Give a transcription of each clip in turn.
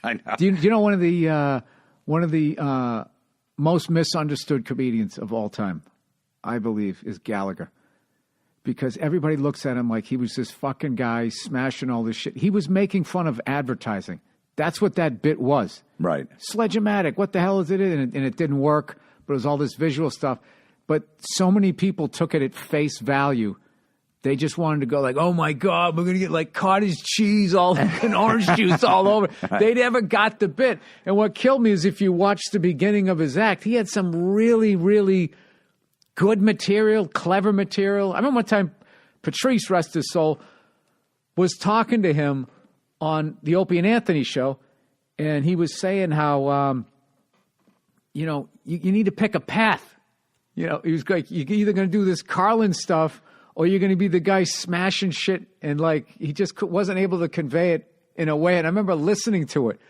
I know. Do you know one of the most misunderstood comedians of all time, I believe, is Gallagher. Because everybody looks at him like he was this fucking guy smashing all this shit. He was making fun of advertising. That's what that bit was. Right. Sledge-o-matic, what the hell is it? And it didn't work, but it was all this visual stuff. But so many people took it at face value. They just wanted to go like, oh, my God, we're going to get like cottage cheese all and orange juice all over. Right. They never got the bit. And what killed me is if you watch the beginning of his act, he had some really, really good material, clever material. I remember one time Patrice, rest his soul, was talking to him on the Opie and Anthony show, and he was saying how, you need to pick a path. He was like, you're either going to do this Carlin stuff or you're going to be the guy smashing shit. And like, he just wasn't able to convey it in a way. And I remember listening to it.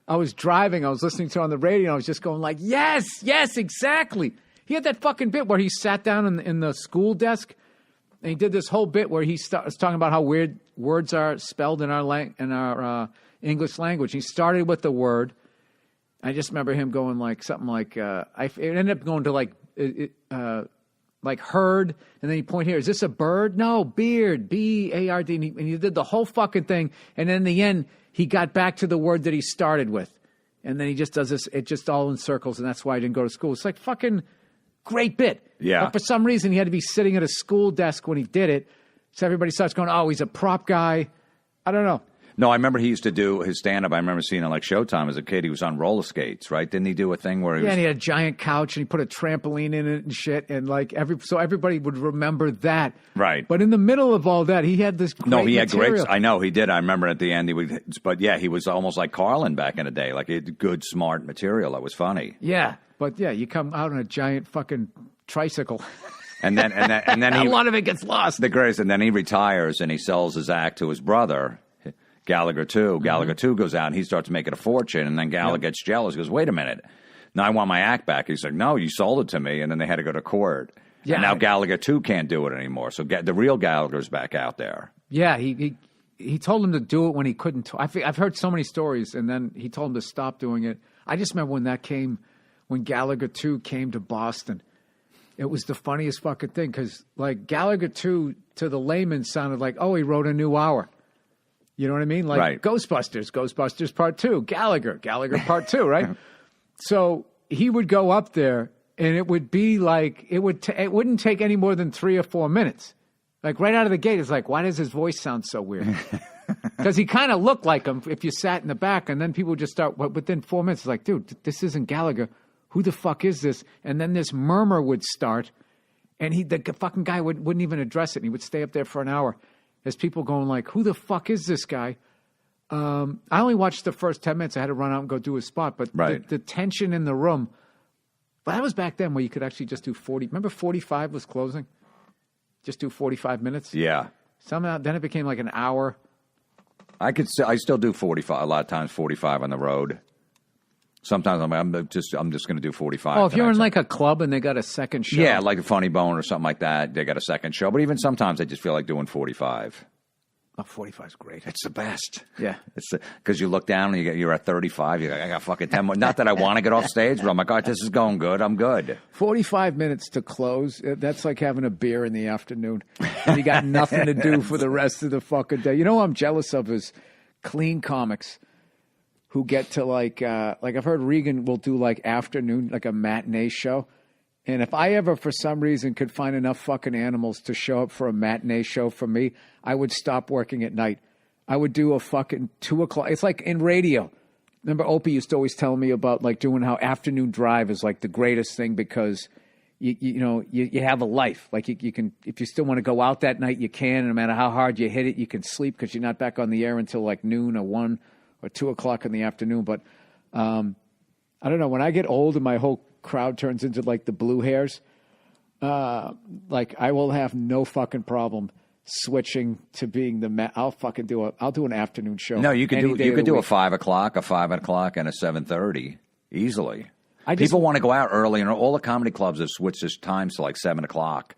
I was driving. I was listening to it on the radio. And I was just going like, yes, exactly. He had that fucking bit where he sat down in the school desk and he did this whole bit where he was talking about how weird words are spelled in our English language. He started with the word. I just remember him going like something like, it ended up going to like herd, and then he point here, is this a bird? No, beard, B-A-R-D, and he did the whole fucking thing, and then in the end, he got back to the word that he started with, and then he just does this, it just all in circles, and that's why I didn't go to school. It's like fucking great bit. Yeah. But for some reason, he had to be sitting at a school desk when he did it, so everybody starts going, oh, he's a prop guy. I don't know. No, I remember he used to do his stand-up. I remember seeing it like Showtime as a kid. He was on roller skates, right? Didn't he do a thing where he was... and he had a giant couch and he put a trampoline in it and shit. And like so everybody would remember that. Right. But in the middle of all that, he had this great No, he had material. great... I know, he did. I remember at the end, he was almost like Carlin back in the day. Like, he had good, smart material that was funny. Yeah. But yeah, you come out on a giant fucking tricycle. And then a lot of it gets lost. The greatest. And then he retires and he sells his act to his brother, Gallagher 2. Gallagher 2 goes out and he starts making a fortune. And then Gallagher gets jealous. He goes, wait a minute. Now I want my act back. He's like, no, you sold it to me. And then they had to go to court. Yeah. And now Gallagher 2 can't do it anymore. So the real Gallagher's back out there. Yeah, he told him to do it when he couldn't. I've heard so many stories. And then he told him to stop doing it. I just remember when Gallagher 2 came to Boston. It was the funniest fucking thing because like Gallagher 2 to the layman sounded like, oh, he wrote a new hour. You know what I mean? Like right. Ghostbusters Part 2, Gallagher Part 2, right? So he would go up there and it would be like, it wouldn't take any more than 3 or 4 minutes. Like right out of the gate, it's like, why does his voice sound so weird? Because he kind of looked like him if you sat in the back, and then people would just start, within 4 minutes, it's like, dude, this isn't Gallagher. Who the fuck is this? And then this murmur would start, and the fucking guy wouldn't even address it, and he would stay up there for an hour. There's people going like, who the fuck is this guy? I only watched the first 10 minutes. I had to run out and go do a spot. But right. the tension in the room, but that was back then where you could actually just do 40. Remember 45 was closing? Just do 45 minutes? Yeah. Somehow, then it became like an hour. I still do 45, a lot of times 45 on the road. Sometimes I'm just going to do 45. Oh, if you're in like a club and they got a second show. Yeah, like a Funny Bone or something like that. They got a second show. But even sometimes I just feel like doing 45. Oh, 45 is great. It's the best. Yeah. Because you look down and you're at 35. You're like, I got fucking 10 more. Not that I want to get off stage, but I'm like, all right, this is going good. I'm good. 45 minutes to close. That's like having a beer in the afternoon. And you got nothing to do for the rest of the fucking day. You know what I'm jealous of is clean comics who get to like I've heard Regan will do like afternoon, like a matinee show. And if I ever, for some reason, could find enough fucking animals to show up for a matinee show for me, I would stop working at night. I would do a fucking 2 o'clock. It's like in radio. Remember Opie used to always tell me about like doing how afternoon drive is like the greatest thing because you have a life. Like you can, if you still want to go out that night, you can. And no matter how hard you hit it, you can sleep because you're not back on the air until like noon or 1 or 2 o'clock in the afternoon. But I don't know. When I get old and my whole crowd turns into like the blue hairs, like I will have no fucking problem switching to being I'll do an afternoon show. No, you could do a 5 o'clock, a 5 o'clock, and a 7:30 easily. People want to go out early, and all the comedy clubs have switched their times to like 7 o'clock,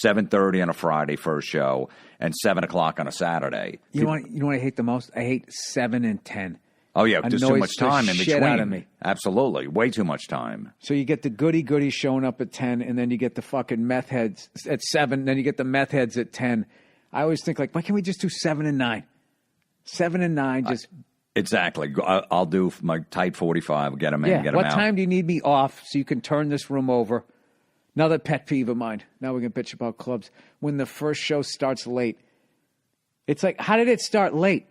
7:30 on a Friday first show, and 7 o'clock on a Saturday. You know what I hate the most? I hate 7 and 10. Oh, yeah, there's too annoys much time the in shit between. out of me. Absolutely. Way too much time. So you get the goody showing up at 10, and then you get the fucking meth heads at 7, then you get the meth heads at 10. I always think, like, why can't we just do 7 and 9? 7 and 9, just... Exactly. I'll do my tight 45, get them in, get them out. What time do you need me off so you can turn this room over? Another pet peeve of mine. Now we can bitch about clubs. When the first show starts late. It's like, how did it start late?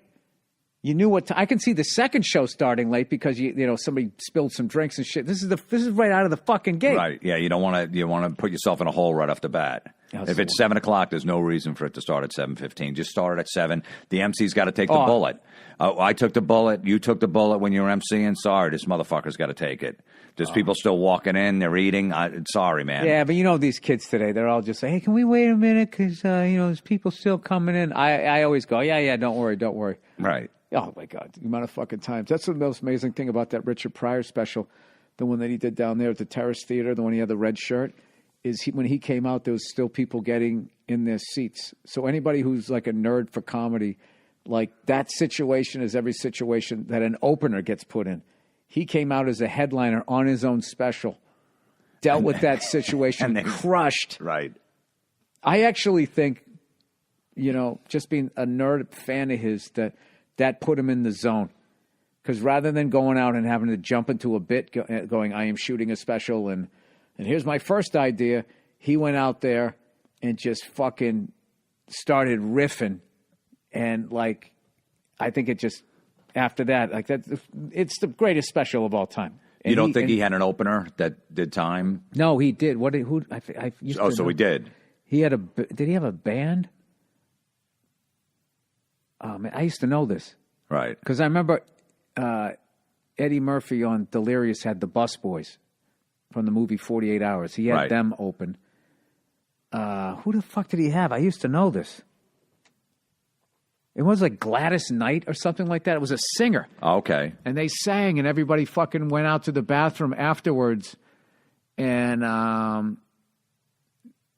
You knew what I can see the second show starting late because you know somebody spilled some drinks and shit. This is right out of the fucking gate. Right. Yeah, you want to put yourself in a hole right off the bat. If it's 7 o'clock, there's no reason for it to start at 7:15. Just start at 7. The MC's got to take the bullet. I took the bullet. You took the bullet when you were MCing. Sorry, this motherfucker's got to take it. There's people still walking in. They're eating. Sorry, man. Yeah, but you know these kids today. They're all just like, hey, can we wait a minute? Because, there's people still coming in. I always go, yeah, don't worry. Right. Oh, my God. The amount of fucking times. That's the most amazing thing about that Richard Pryor special, the one that he did down there at the Terrace Theater, the one he had the red shirt, is when he came out, there was still people getting in their seats. So anybody who's like a nerd for comedy, like that situation is every situation that an opener gets put in. He came out as a headliner on his own special, dealt with that situation, and crushed. Right. I actually think, just being a nerd fan of his, that put him in the zone. Because rather than going out and having to jump into a bit going, I am shooting a special and here's my first idea, he went out there and just fucking started riffing. And, like, I think it just, after that, like, it's the greatest special of all time. And you don't think he had an opener that did time? No, he did. Who? I used to so know. he did. Did he have a band? Oh, man, I used to know this. Right. Because I remember Eddie Murphy on Delirious had the Busboys from the movie 48 Hours. He had them open. Who the fuck did he have? I used to know this. It was like Gladys Knight or something like that. It was a singer. Oh, okay. And they sang, and everybody fucking went out to the bathroom afterwards. And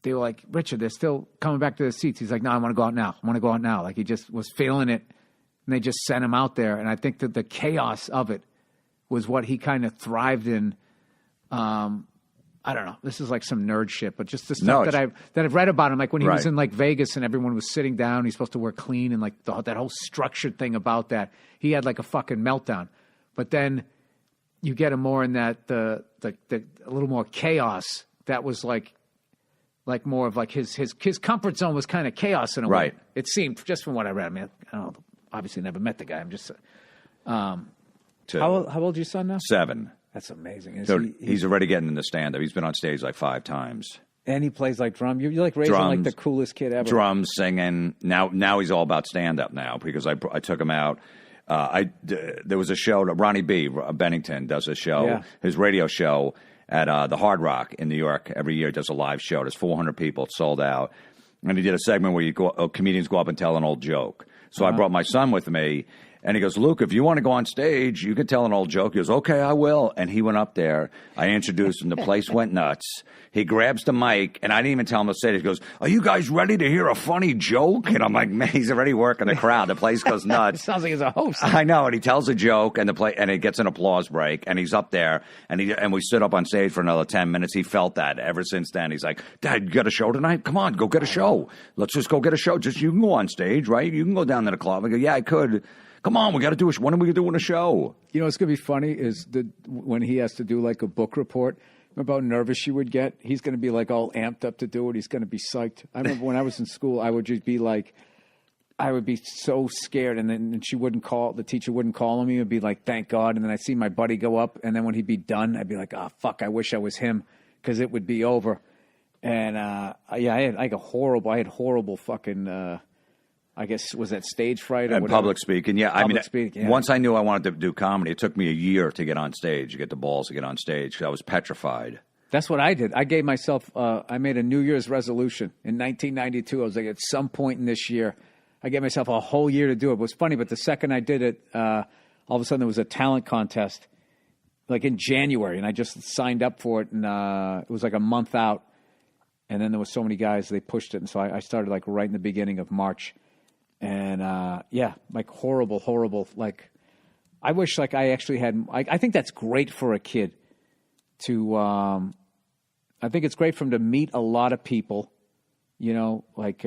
they were like, Richard, they're still coming back to the seats. He's like, no, I want to go out now. Like, he just was feeling it. And they just sent him out there. And I think that the chaos of it was what he kind of thrived in. I don't know. This is like some nerd shit, but just the stuff that I've read about him, like when he was in like Vegas and everyone was sitting down, he's supposed to wear clean and like that whole structured thing about that. He had like a fucking meltdown. But then you get him more in that the a little more chaos. That was like more of like his comfort zone was kind of chaos in a way. It seemed, just from what I read. I mean, I don't know. Obviously, never met the guy. I'm just. How old's your son now? 7. That's amazing. He's already getting in the stand-up. He's been on stage like 5 times. And he plays like drum. You're like raising like the coolest kid ever. Drums, singing. Now he's all about stand-up now because I took him out. There was a show, Ronnie B. Bennington does a show, his radio show at the Hard Rock in New York every year. Does a live show. There's 400 people. It's sold out. And he did a segment where comedians go up and tell an old joke. So I brought my son with me. And he goes, Luke, if you want to go on stage, you can tell an old joke. He goes, okay, I will. And he went up there. I introduced him. The place went nuts. He grabs the mic, and I didn't even tell him to say it. He goes, are you guys ready to hear a funny joke? And I'm like, man, he's already working the crowd. The place goes nuts. It sounds like he's a host. I know. And he tells a joke, and it gets an applause break. And he's up there, and we stood up on stage for another 10 minutes. He felt that ever since then. He's like, Dad, you got a show tonight? Come on, go get a show. Let's just go get a show. You can go on stage, right? You can go down to the club. I go, yeah, I could. Come on, we got to do when are we doing a show? You know what's going to be funny is when he has to do like a book report, remember how nervous you would get? He's going to be like all amped up to do it. He's going to be psyched. I remember when I was in school, I would just be like, I would be so scared. And then the teacher wouldn't call me. It would be like, thank God. And then I'd see my buddy go up. And then when he'd be done, I'd be like, oh, fuck, I wish I was him because it would be over. And I had horrible fucking... I guess, was that stage fright or and whatever? Public speaking, yeah. Once I knew I wanted to do comedy, it took me a year to get on stage, to get the balls to get on stage, because I was petrified. That's what I did. I gave myself, I made a New Year's resolution in 1992. I was like, at some point in this year, I gave myself a whole year to do it. It was funny, but the second I did it, all of a sudden there was a talent contest, like in January, and I just signed up for it, and it was like a month out. And then there were so many guys, they pushed it, and so I started like right in the beginning of March. And, like horrible, like I wish like I actually had. I think that's great for a kid to. I think it's great for him to meet a lot of people. You know, like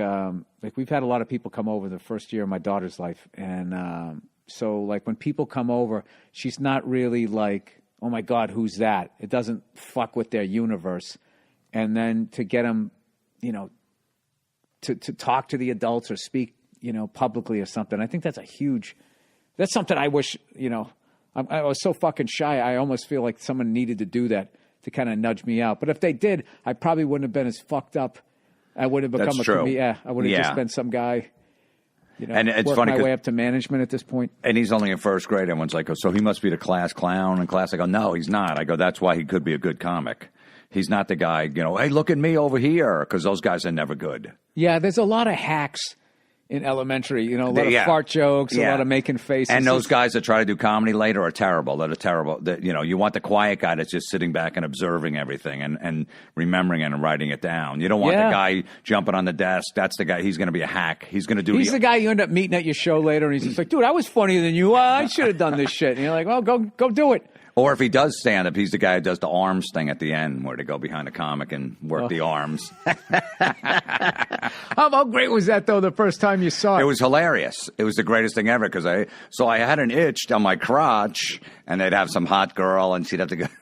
we've had a lot of people come over the first year of my daughter's life, and so like when people come over, she's not really like, oh my God, who's that? It doesn't fuck with their universe, and then to get them, you know, to talk to the adults or speak, you know, publicly or something. I think that's that's something I wish, you know, I was so fucking shy. I almost feel like someone needed to do that to kind of nudge me out. But if they did, I probably wouldn't have been as fucked up. I would have become a comedian. Yeah, I would have just been some guy, you know, and it's worked funny my way up to management at this point. And he's only in first grade. Everyone's like, oh, so he must be the class clown in class. I go, no, he's not. I go, that's why he could be a good comic. He's not the guy, you know, hey, look at me over here, because those guys are never good. Yeah, there's a lot of hacks in elementary, you know, a lot of fart jokes, a lot of making faces. And those guys that try to do comedy later are terrible. They're terrible. You know, you want the quiet guy that's just sitting back and observing everything and remembering it and writing it down. You don't want the guy jumping on the desk. That's the guy. He's going to be a hack. He's going to do. He's the guy you end up meeting at your show later, and he's just like, dude, I was funnier than you. I should have done this shit. And you're like, well, go do it. Or if he does stand up, he's the guy who does the arms thing at the end, where they go behind the comic and work the arms. How great was that, though, the first time you saw it? It was hilarious. It was the greatest thing ever, because I had an itch on my crotch, and they'd have some hot girl, and she'd have to go